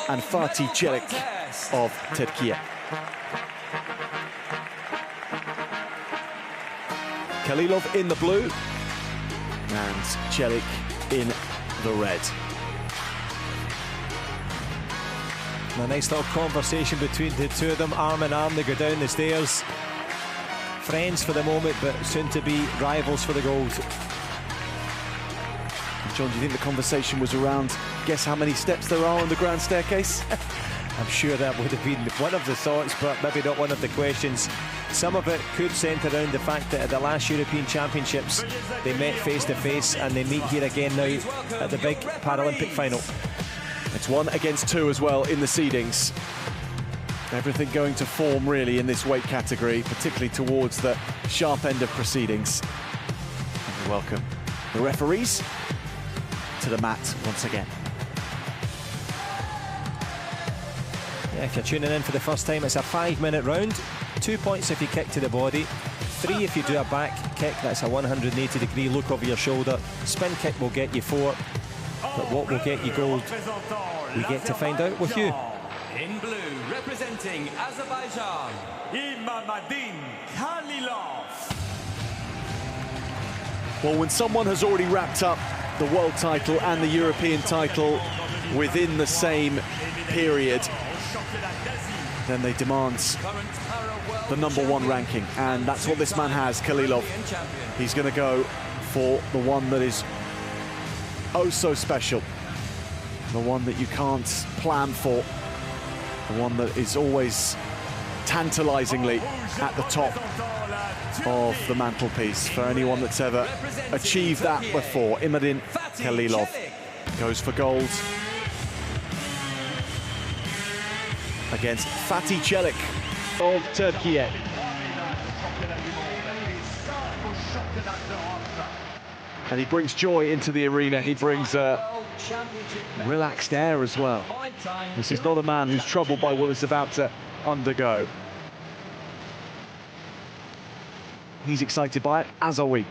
and Fatih Celik of Türkiye. Khalilov in the blue and Celik in the red. A nice little conversation between the two of them, arm in arm. They go down the stairs. Friends for the moment, but soon to be rivals for the gold. John, do you think the conversation was around, guess how many steps there are on the grand staircase? I'm sure that would have been one of the thoughts, but maybe not one of the questions. Some of it could centre around the fact that at the last European Championships, they met face to face, and they meet here again now at the big Paralympic final. It's 1 against 2 as well in the seedings. Everything going to form really in this weight category, particularly towards the sharp end of proceedings. And we welcome the referees to the mat once again. Yeah, if you're tuning in for the first time, it's a 5-minute round. 2 points if you kick to the body, 3 if you do a back kick, that's a 180-degree look over your shoulder. Spin kick will get you 4, but what will get you gold, we get to find out with you. In blue, representing Azerbaijan, Imamaddin Khalilov. Well, when someone has already wrapped up the world title and the European title within the same period, then they demand the #1 ranking, and that's what this man has, Khalilov. He's going to go for the one that is oh so special, the one that you can't plan for, the one that is always tantalizingly at the top of the mantelpiece for anyone that's ever achieved that before. Imamaddin Khalilov goes for gold against Fatih Celik of Türkiye. And he brings joy into the arena. He brings relaxed air as well. This is not a man who's troubled by what he's about to undergo. He's excited by it, as are we.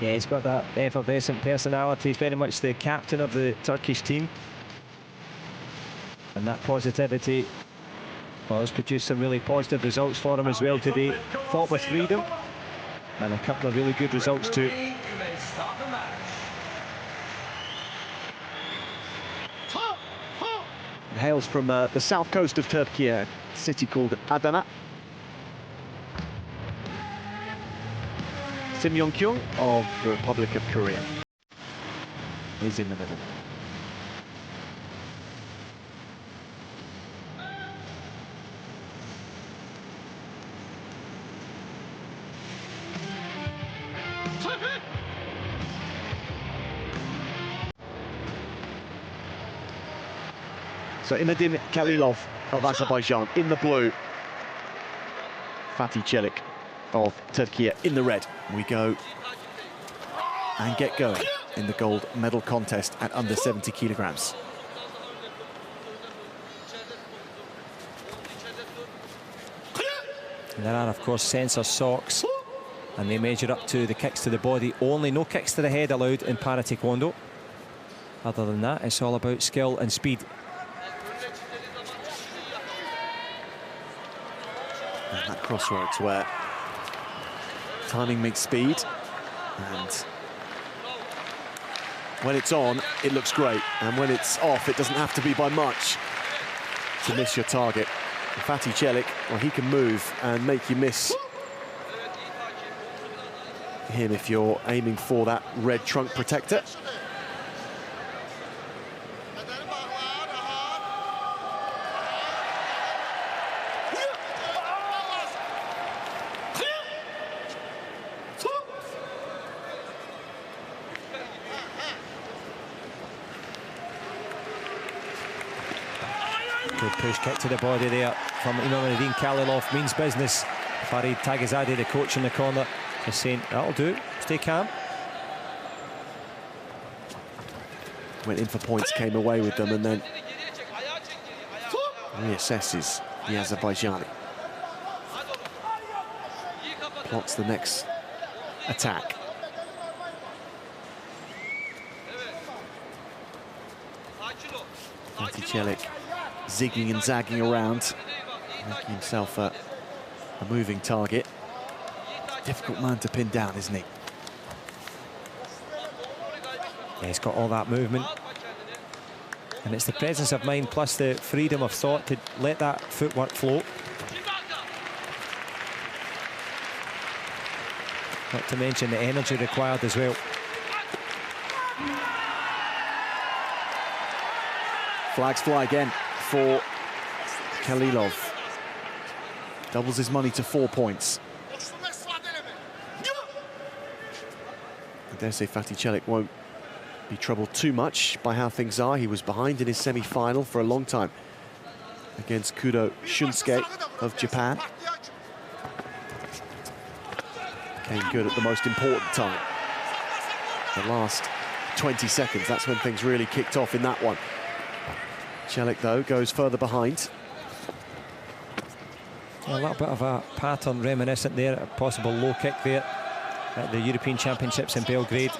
Yeah, he's got that effervescent personality. He's very much the captain of the Turkish team. And that positivity has produced some really positive results for him as well today. Fought with freedom, and a couple of really good results too. Hails from the south coast of Turkey, a city called Adana. Simyeonkyung of the Republic of Korea is in the middle. So Imamaddin Khalilov of Azerbaijan in the blue. Fatih Celik of Türkiye in the red. We go and get going in the gold medal contest at under 70 kilograms. There are, of course, sensor socks, and they measure up to the kicks to the body only. No kicks to the head allowed in Para Taekwondo. Other than that, it's all about skill and speed. And that crossroads where timing meets speed, and when it's on, it looks great, and when it's off, it doesn't have to be by much to miss your target. Fatih Celik, well, he can move and make you miss him if you're aiming for that red trunk protector. Good push kick to the body there from Imamaddin Khalilov. Means business. Farid Tagazadeh, the coach in the corner, is saying, that'll do, stay calm. Went in for points, came away with them, and then reassesses the Azerbaijani. Plots the next attack. Fatih Celik zigging and zagging around, making himself a moving target. Difficult man to pin down, isn't he? Yeah, he's got all that movement. And it's the presence of mind plus the freedom of thought to let that footwork flow. Not to mention the energy required as well. Flags fly again for Khalilov. Doubles his money to 4 points. I dare say Fatih Celik won't be troubled too much by how things are. He was behind in his semi-final for a long time against Kudo Shunsuke of Japan. Came good at the most important time. The last 20 seconds, that's when things really kicked off in that one. Celik, though, goes further behind. A little bit of a pattern reminiscent there, a possible low kick there at the European Championships in Belgrade.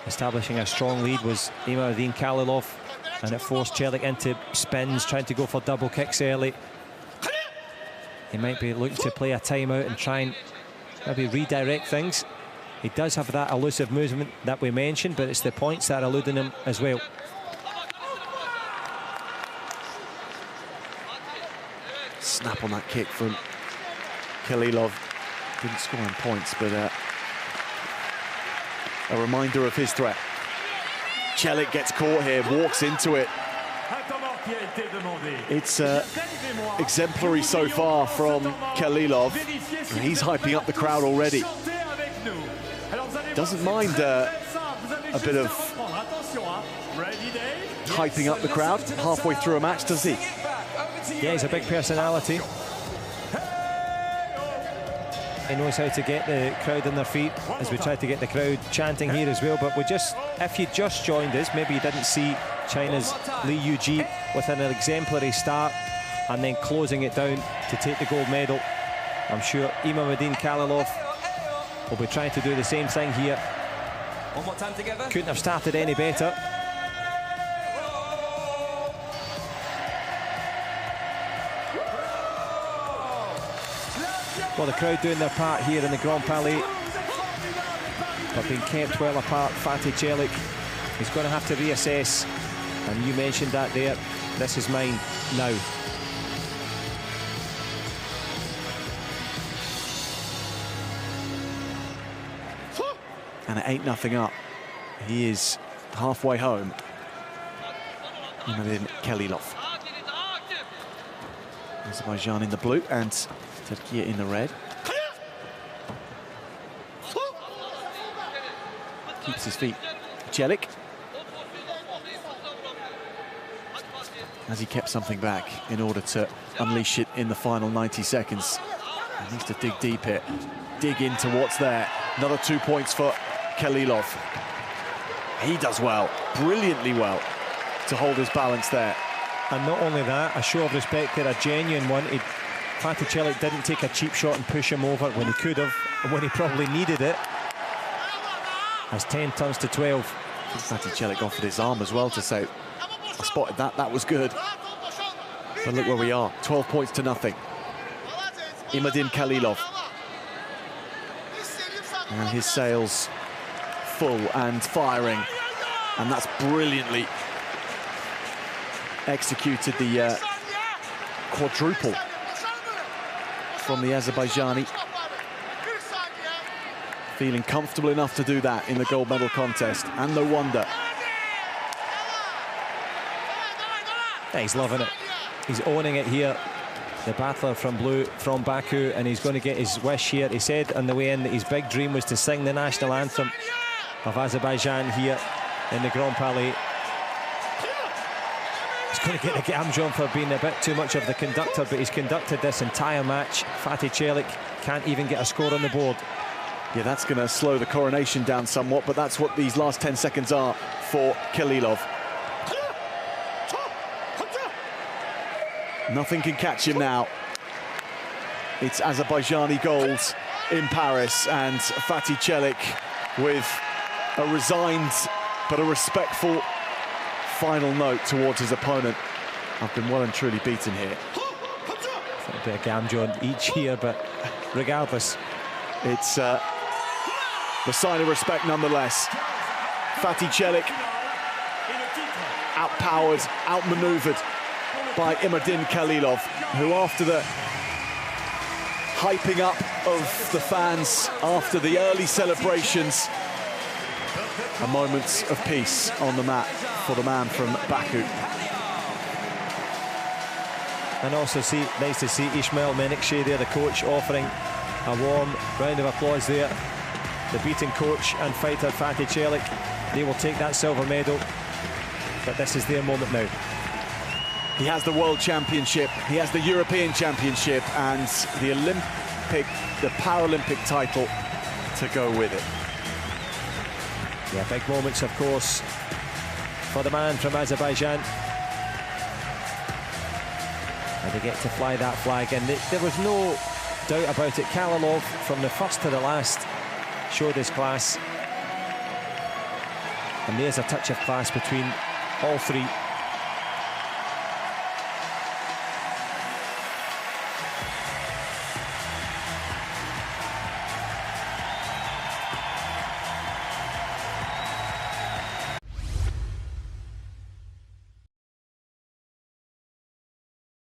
Establishing a strong lead was Imamaddin Khalilov, and it forced Celik into spins, trying to go for double kicks early. He might be looking to play a timeout and try and maybe redirect things. He does have that elusive movement that we mentioned, but it's the points that are eluding him as well. Snap on that kick from Khalilov. Didn't score on points, but a reminder of his threat. Celik gets caught here, walks into it. It's exemplary so far from Khalilov. And he's hyping up the crowd already. Doesn't mind a bit of hyping up the crowd halfway through a match, does he? Yeah, he's a big personality. He knows how to get the crowd on their feet, as we try to get the crowd chanting here as well. But if you just joined us, maybe you didn't see China's Li Yuji with an exemplary start and then closing it down to take the gold medal. I'm sure Imamaddin Khalilov will be trying to do the same thing here. One more time together. Couldn't have started any better. Well, the crowd doing their part here in the Grand Palais, but being kept well apart. Fatih Celik is going to have to reassess, and you mentioned that there. This is mine now. And at 8-0 up, he is halfway home. Imamaddin Khalilov. Azerbaijan in the blue and Türkiye in the red. Keeps his feet. Celik. Has he kept something back in order to unleash it in the final 90 seconds? He needs to dig deep here. Dig into what's there. Another 2 points for Khalilov. He does well, brilliantly well, to hold his balance there. And not only that, a show of respect there, a genuine one. Fatih Celik didn't take a cheap shot and push him over when he could have, and when he probably needed it. As 10 turns to 12. Fatih Celik offered his arm as well to say, I spotted that, that was good. But look where we are, 12 points to nothing. Imamaddin Khalilov. And his sails full and firing. And that's brilliantly executed, the quadruple from the Azerbaijani. Feeling comfortable enough to do that in the gold medal contest, and no wonder. He's loving it. He's owning it here. The battler from blue, from Baku, and he's going to get his wish here. He said on the way in that his big dream was to sing the national anthem of Azerbaijan here in the Grand Palais. He's going to get the Gamjon for being a bit too much of the conductor, but he's conducted this entire match. Fatih Celik can't even get a score on the board. Yeah, that's going to slow the coronation down somewhat, but that's what these last 10 seconds are for Khalilov. Nothing can catch him now. It's Azerbaijani gold in Paris, and Fatih Celik with a resigned but a respectful final note towards his opponent. I've been well and truly beaten here. A bit of gamjo each here, but regardless, it's the sign of respect nonetheless. Fatih Celik outpowered, outmaneuvered by Imamaddin Khalilov, who after the hyping up of the fans, after the early celebrations, a moment of peace on the mat for the man from Baku. And also nice to see Ismail Menekşe there, the coach, offering a warm round of applause there. The beaten coach and fighter Fatih Celik, they will take that silver medal, but this is their moment now. He has the World Championship, he has the European Championship, and the Paralympic title to go with it. Yeah, big moments, of course, for the man from Azerbaijan. And they get to fly that flag, and there was no doubt about it. Khalilov, from the first to the last, showed his class. And there's a touch of class between all three.